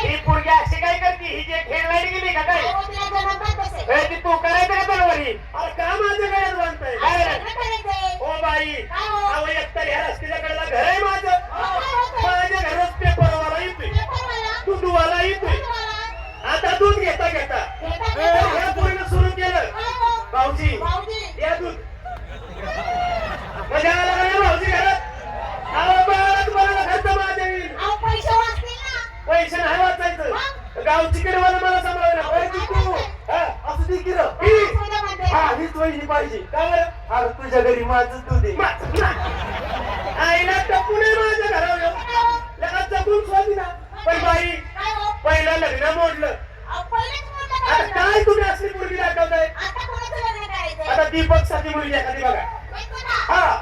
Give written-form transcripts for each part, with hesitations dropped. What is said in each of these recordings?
ही पोरगी अशी काय करते? ही जे खेळ लाईट गेली का काय? ती तू करायचं का बरोबरी? अरे का माझ्या गळ्यात बांधताय? ओ बाई, अहो एकतर ह्या रस्त्याच्या कडेला घर आहे माझं. माझ्या घरात पेपरवाला येतोय, दूधवाला येतोय. आता दूध घेता घेता ह्या पोरीनं सुरू केलं, भाऊजी या दूध. म्हणजे आला का नाही भाऊजी घरात? अहो बाळा तुम्हाला खर्च माझ्या येईल. पैसे नाही वाचायचं, गावची कडे मला सांभाळायला पाहिजे तू. असं ती किर हीच वहिनी पाहिजे का बरं? अरे तुझ्या घरी माझं दूध आहे. आईला टपून माझ्या घरावर लगत जगून स्वादी ना. पण बाई पहिलं लग्न मोडलं, आता काय तुम्ही असली मुलगी दाखवताय? आता दीपक साठी मुलगी एखादी बघा. हा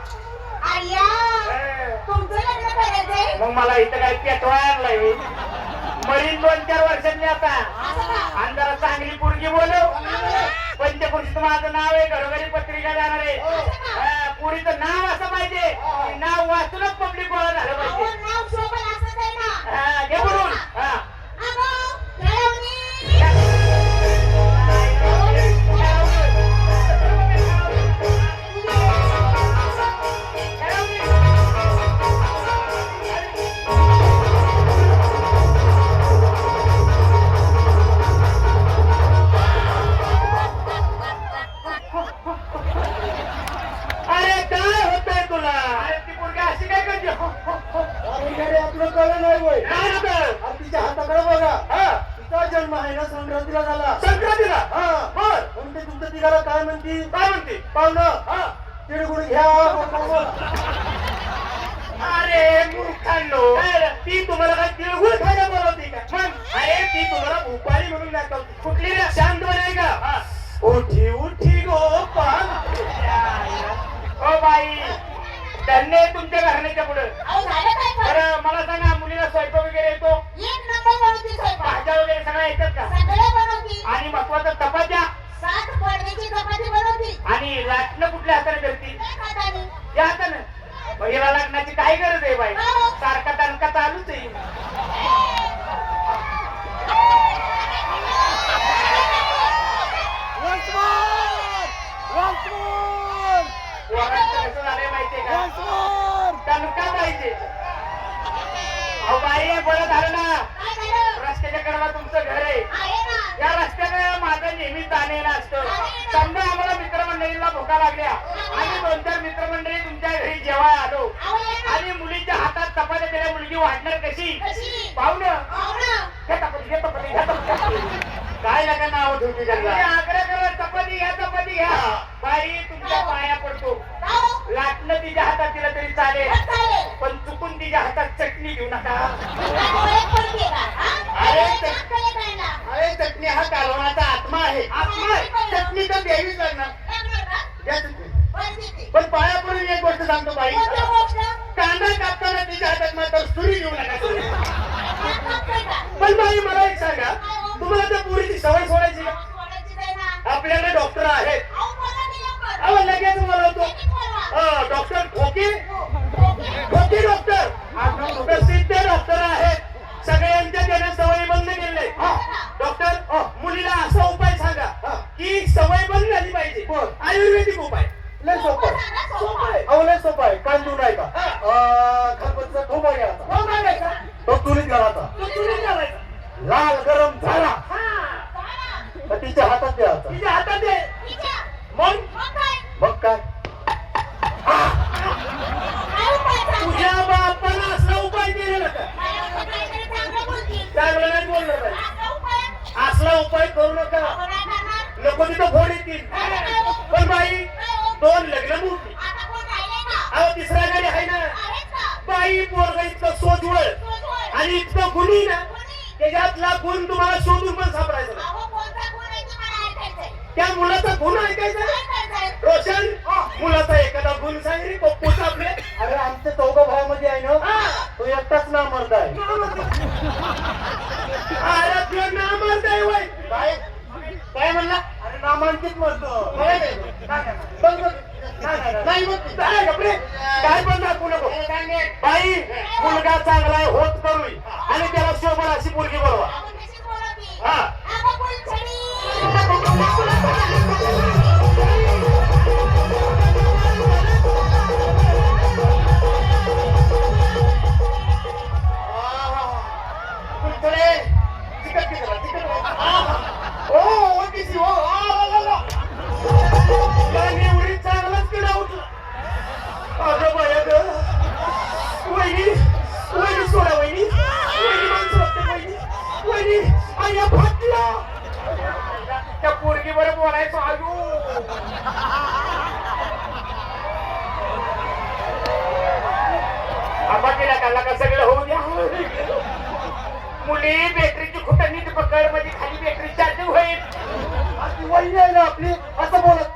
मग मला इथं काय पेटवा आणलाय मरीन 2-4 वर्षांनी आता. आणि जरा चांगली पोरगी बोलव. पंचपुरुषीचं माझं नाव आहे, घरोघरी पत्रिका जाणार आहे. पुरीचं नाव असं पाहिजे, नाव वाचूनच पब्लिक गोळा झालं पाहिजे. घे बोलून. तिच्या हाताकडे बघा. तिचा जन्म आहे ना संक्रांतीला झाला. संक्रांतीला? बर. म्हणून ते तुमच्या तिघाला काय म्हणते? काय म्हणते? पाहुणं तिळगुळ घ्या. अरे मूर्खांनो, ती तुम्हाला काय तिळगुळ खायला बोलवते का? मग अरे ती तुम्हाला भूपाली म्हणून दाखवते. कुठली रे? शांत आहे का? उठी उठी गोपाल. ओ बाई धन्य तुमच्या घराण्याच्या पुढे. बरं मला सांगा, मुलीला स्वयंपाक वगैरे येतो? भाज्या वगैरे सगळ्या येतात का? आणि महत्वाचं चपात्या? आणि लाटणं कुठल्या हाताने करते? या हाताने. महिला लग्नाची काय गरज आहे बाई? सारखा दणका चालूच आहे. कसं झालंय माहितीये का? दणका पाहिजे. अहो बाई बरं झालं ना, रस्त्याच्या कडवा तुमचं घर आहे. या रस्त्याने माझं नेहमी जाणं असतं. समजा आम्हाला मित्रमंडळीला भुका लागल्या आणि 2-4 मित्रमंडळी तुमच्या घरी जेवाय आलो आणि मुलीच्या हातात चपात्या दिल्या, मुलगी वाढणार कशी? पाहुणं काय नका नाव ठेवते त्यांना. आग्रह करा चपाती घ्या, चपाती घ्या. बाई तुमच्या पाया पडतो. लाटणं तिच्या हातात दिलं तरी चालेल, पण चुकून तिच्या हातात चटणी घेऊ नका. अरे चटणी हा कालवणाचा आत्मा आहे. आत्मा आहे, चटणी तर द्यावीच लागणार. पण पाया पडून एक गोष्ट सांगतो बाई, कांदा कापताना तिच्या हातात मात्र सुरी घेऊ नका. पण बाई मला एक सांगा, तुम्हाला त्या पोरीची सवय सोडायची का? आपल्याकडे डॉक्टर आहेत. अहो लगेच बोलवतो. डॉक्टर खोके डॉक्टर प्रसिद्ध डॉक्टर आहेत. सगळ्यांच्या देण्यात सवयी बंद केले. डॉक्टर मुलीला असा उपाय सांगा की सवय बंद झाली पाहिजे. आयुर्वेदिक उपाय. लय सोपं आहे. अहो लय सोपं आहे. कांदू नाही का? खरबसचा ठोबा घ्यायचा, तो चुलीत घालायचा. लाल गरम झाला तिच्या हातात द्यायचा. तिच्या हातात दे. मग काय तुझ्या बापाला असला उपाय केलेला का? चांगलं नाही बोललं पाहिजे. असला उपाय करू नका. नको तिथं फोड येतील. पण बाई 2 लग्न मोठी. अहो तिसरा गाडी आहे ना. बाई पोरगा इतकं सोजवळ आणि इतकं गुणी ना, त्याच्यातला गुण तुम्हाला शोधून पण सापडायचं नाही. त्या मुलाचा गुण ऐकायचा. रोशन मुलाचा एखादा गुण सांग रे पप्पूचा आपले. अरे आमच्या 4 भावामध्ये आहे ना, तो एकटाच ना मर्द आहे. अरे तो ना मर्द आहे वय. काय म्हणला? अरे नामांकित मर्द. बघ नाही मग काय कपडे काय पण दाखवू नको बाई मुलगा चांगला आहे होत करू आणि त्याला शोभन अशी मुलगी बोलवा हा त्या पोरगी बरं बोलायचो आजू आंबा केला त्याला का सगळं होऊ द्या मुली बॅटरीची खुट नीट पकड म्हणजे खाली बॅटरी चार्जिंग होईल वहिनी आहे ना आपली असं बोलत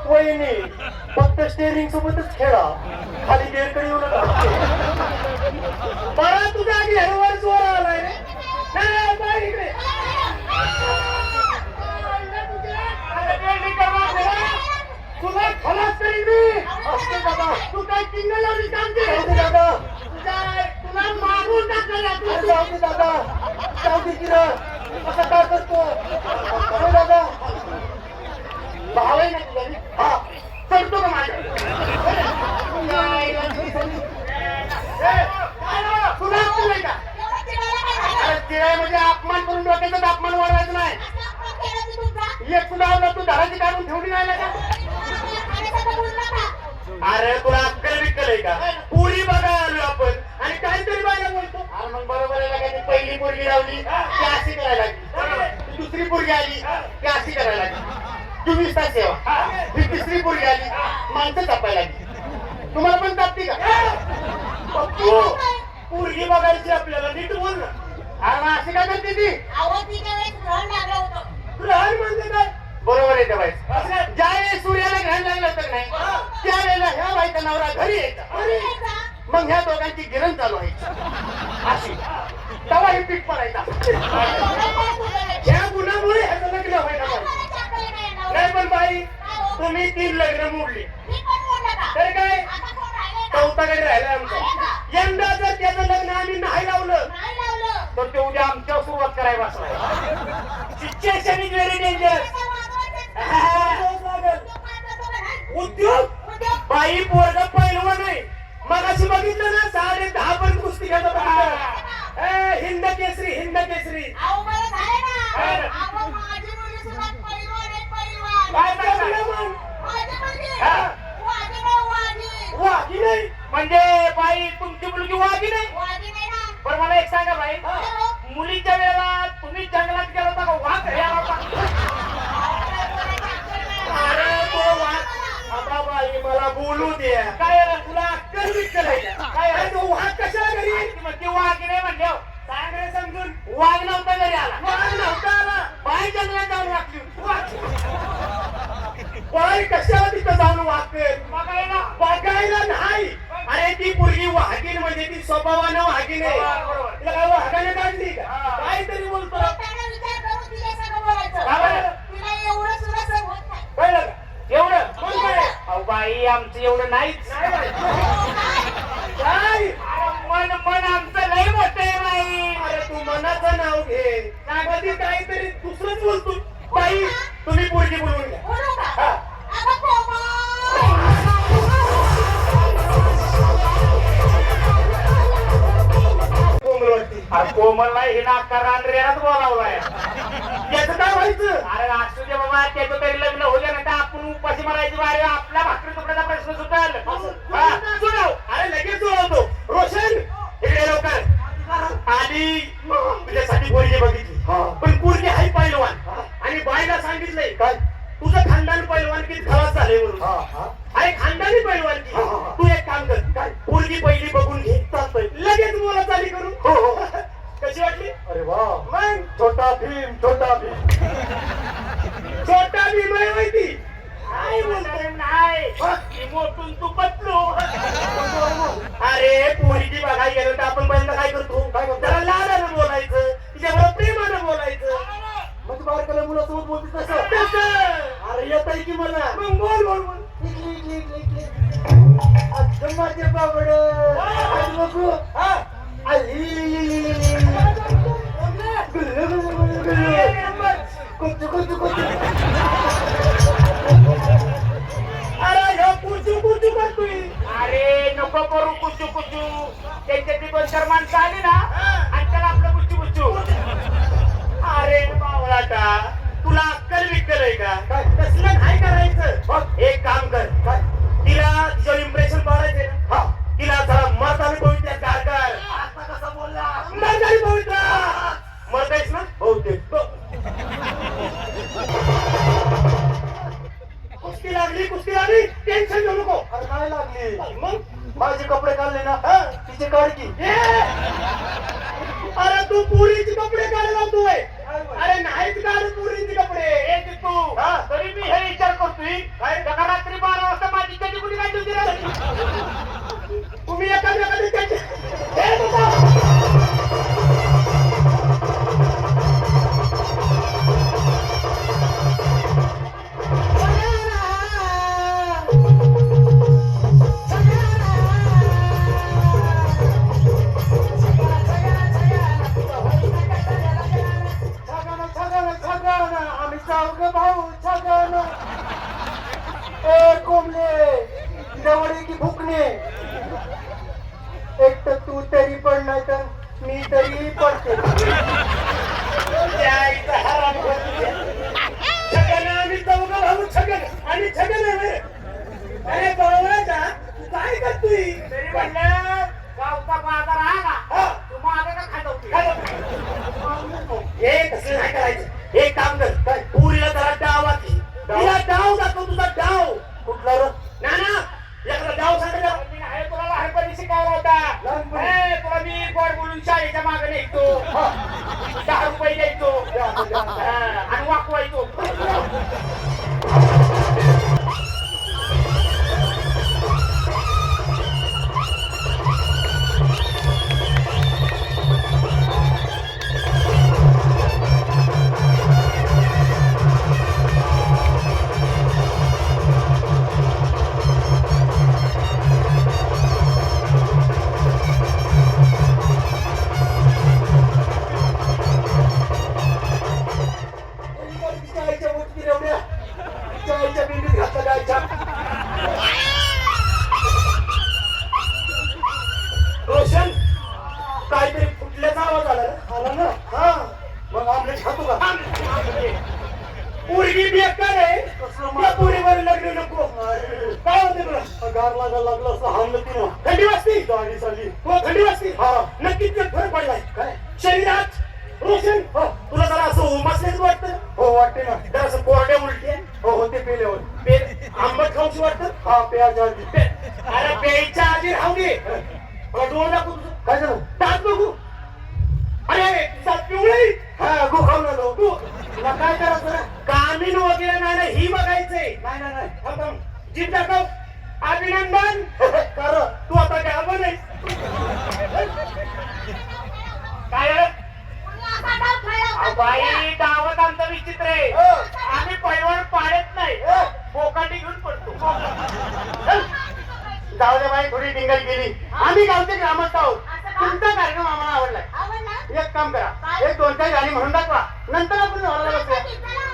वहिनी फक्त स्टेअरिंग सोबतच खेळा खाली गेअरकडे येऊ नका बरा तुझ्या घेरवर जोर आलाय रे नाही बाहेर इकडे तुला खलास करीन मी असते दादा तू काय किंगल लावली काम केलं दादा तुला मारून टाकलं जाऊ दे दादा जाऊ दे किरा असं का करतो दादा भाव आहे ना तुझा हा चढतो का माझ्या तुला नाही का चिराय म्हणजे अपमान करून डोक्याचा तापमान वाढवायचं नाही एक सुद्धा तू धराची काढून ठेवली नाही का अरे तुला अक्कल बिक्कल आहे का पुरी बघा आलो आपण आणि काहीतरी बायला बोलतो अरे मग बरोबर आहे का ती पहिली पोरगी लावली ती अशी करायला लागली दुसरी पोरगी आली ती अशी करायला लागली 24 तास सेवा ही तिसरी पोरगी आली माणसं तापायला लागली तुम्हाला पण तापती का पोरगी बघायची आपल्याला नीट बोल ना अरे मग अशी काय करते ती ग्रहण म्हणजे काय बरोबर आहे त्या बाई ज्या वेळेस सूर्याला ग्रहण लागलं होतं नाही त्यावेळेला ह्या बाईचा नवरा घरी यायचा मग ह्या दोघांची गिरण चालू व्हायची अशी तेव्हा हे पीक पडायचा ह्या गुणामुळे ह्याचं लग्न व्हायला नाही पण बाई तुम्ही 3 लग्न मोडली तर काय चौथाकडे राहिला आमचा यंदा जर त्याचं लग्न आम्ही नाही लावलं तर ते उद्या आमच्यावर सुरुवात करायला बसणार सिच्युएशन इज व्हेरी डेंजरस उद्योग बाई पोरग पहिलवान आहे मग अशी बघितलं ना 10.5 पण कुस्ती घेतो हिंद केसरी हिंद केसरी वाघी नाही म्हणजे बाई तुमची मुलगी वाघी नाही पण मला एक सांगा बाई मुलीच्या वेळेला तुम्ही जंगलात गेला होता का वाघ घ्यायला होता अरे तो वाघ आता बाई मला बोलू दे काय तुला अक्कल बिक्कल आहे का काय अरे तो वाघ कशाला घरी मग ती वाघ नाही म्हणले सांग रे समजून वाघ नव्हता घरी आला वाघ नव्हता आला बाई जंगलात जाऊन वागली बाई कशाला तिथं जाऊन वागते बघायला नाही अरे ती पोरगी वाघीन म्हणजे ती स्वभावानं वाघीन आहे तिला काय वाघाने काढली का काहीतरी बोलतो एवढं कोण काय अहो बाई आमचं एवढं नाहीच काय मन मन आमचं लय मोठं आहे बाई अरे तू मनाचं नाव घे कधी काहीतरी दुसरंच बोलतो बाई तुम्ही पोरगी बोलवून घ्या कोमल नाही हे नाकार रेरात बोलावलाय याचं काय व्हायचं अरे असू दे बाबा त्याचं तरी लग्न होऊ दे ना आपण उपाशी मारायची बारे आपल्या भाकरी तुकड्याचा प्रश्न सुटाल अरे लगेच जुळवतो रोशन इकडे लवकर आधी तुझ्यासाठी पोरगी बघितली पण पोरगी हाय पहिलवान आणि बाईला सांगितलंय काय तुझं खानदान पहिलवानकीत खलास झाले म्हणून अरे खानदानी पहिलवानकी तू एक काम कर काय पोरगी पहिली बघून घे लगेच बोला चाली करू हो कशी वाटली अरे वा मग छोटा भीम छोटा भीम आहे माहिती काय बोलतो नाही मोठून तू पतलो अरे पोरगी बघायला गेलो तर आपण पहिल्यांदा काय करतो त्याला लाडानं बोलायचं तिच्याबरोबर प्रेमानं बोलायचं मग बारकाला मुलासोबत बोलते तसं अरे येत आहे की मला मग बोल बोल बोल. माझे बाबड आज बघू हा. अरे ह्यो कुचू कुचू करतोय अरे नको करू कुचू कुचू. त्यांच्यातली दोन चार माणसं आली ना आणि त्याला आपलं कुचू कुचू. अरे बावळाटा तुला अक्कल विक्कल आहे का काय कसलं काय करायचं बघ एक काम कर काय तिला तिचं इम्प्रेशन पाडायचे ना हा तिला जरा मर्दानी पवित्र कारकार आता कसा बोलला मर्दानी पवित्र मर्द आहेस ना हो ते कुस्ती लागली टेन्शन घेऊ नको अरे काय लागली मग माझे कपडे काढले ना हा तिचे काढ की अरे तू पुरीचे कपडे काढला तोय अरे नाहीच काढ पुरीचे कपडे ए तू तरी मी हे विचार करतोय का रात्री 12 वाजता माझी कधी कुठे काय होती रे. तुम्ही एखाद्या त्याचे आम्ही जाऊ भाऊ छगन ए कोंबले जवळ की भुकणे एक तर तू तरी पण नाही तर मी तरी पडते छगन आम्ही जाऊ भाऊ छगन आणि छगन आहे अरे बावळाचा तू काय करतोय तरी म्हणलं गावचा बाजार आला तू माझं का खातवती. हे कसं नाही करायचं एक काम कर काय पुरीला जरा डाव तिला डाव दाखव तुझा डाव कुठला रे ना ना एखादा डाव सांग ना मी आहे तुला लहानपणी शिकायला होता. ए, तुला मी गोड बोलून शाळेच्या मागे न्यायचो. 10 रुपये द्यायचो आणि वाकवायचो. चायच्या मुठकी रेवड्या चायच्या बिंडीत घातला गायच्या रोशन काहीतरी फुटल्याचा आवाज आला रे आला ना हा मग आमलेट खातो का पोरगी बेकार आहे त्या पोरीवर लग्न नको काय होते तुला गार लागायला लागलं असं हाणलं तिनं थंडी वाजती गाडी चालली हो थंडी वाजती हा नक्कीच ते फरक पडलाय काय शरीरात रोशन हो तुला जरा असं उमासल्याच वाटतं हो वाटते ना जरा असं कोरड्या उलटी हो होते पेल्यावर पे आंबट खाऊशी वाटतं हा प्याज आधी अरे प्यायच्या आधी राहू दे डोळ दाखव तुझं काय झालं दात बघू अरे तुझा पिवळी हा गो खाऊन आलो तू तुला काय करायचं कामीन वगैरे नाही ही बघायचंय नाही नाही नाही थांब जीप दाखव अभिनंदन कर तू आता गाभण आहेस काय बाई गावात आमचं विचित्र आहे. आम्ही पैलवान पाडत नाही बोकाटी घेऊन पडतो. जाऊ दे बाई थोडी डिंगल गेली आम्ही गावचे ग्रामस्थ आहोत तुमचा कार्यक्रम आम्हाला आवडलाय एक काम करा एक 2-4 गाणी म्हणून दाखवा नंतर आपण बसूया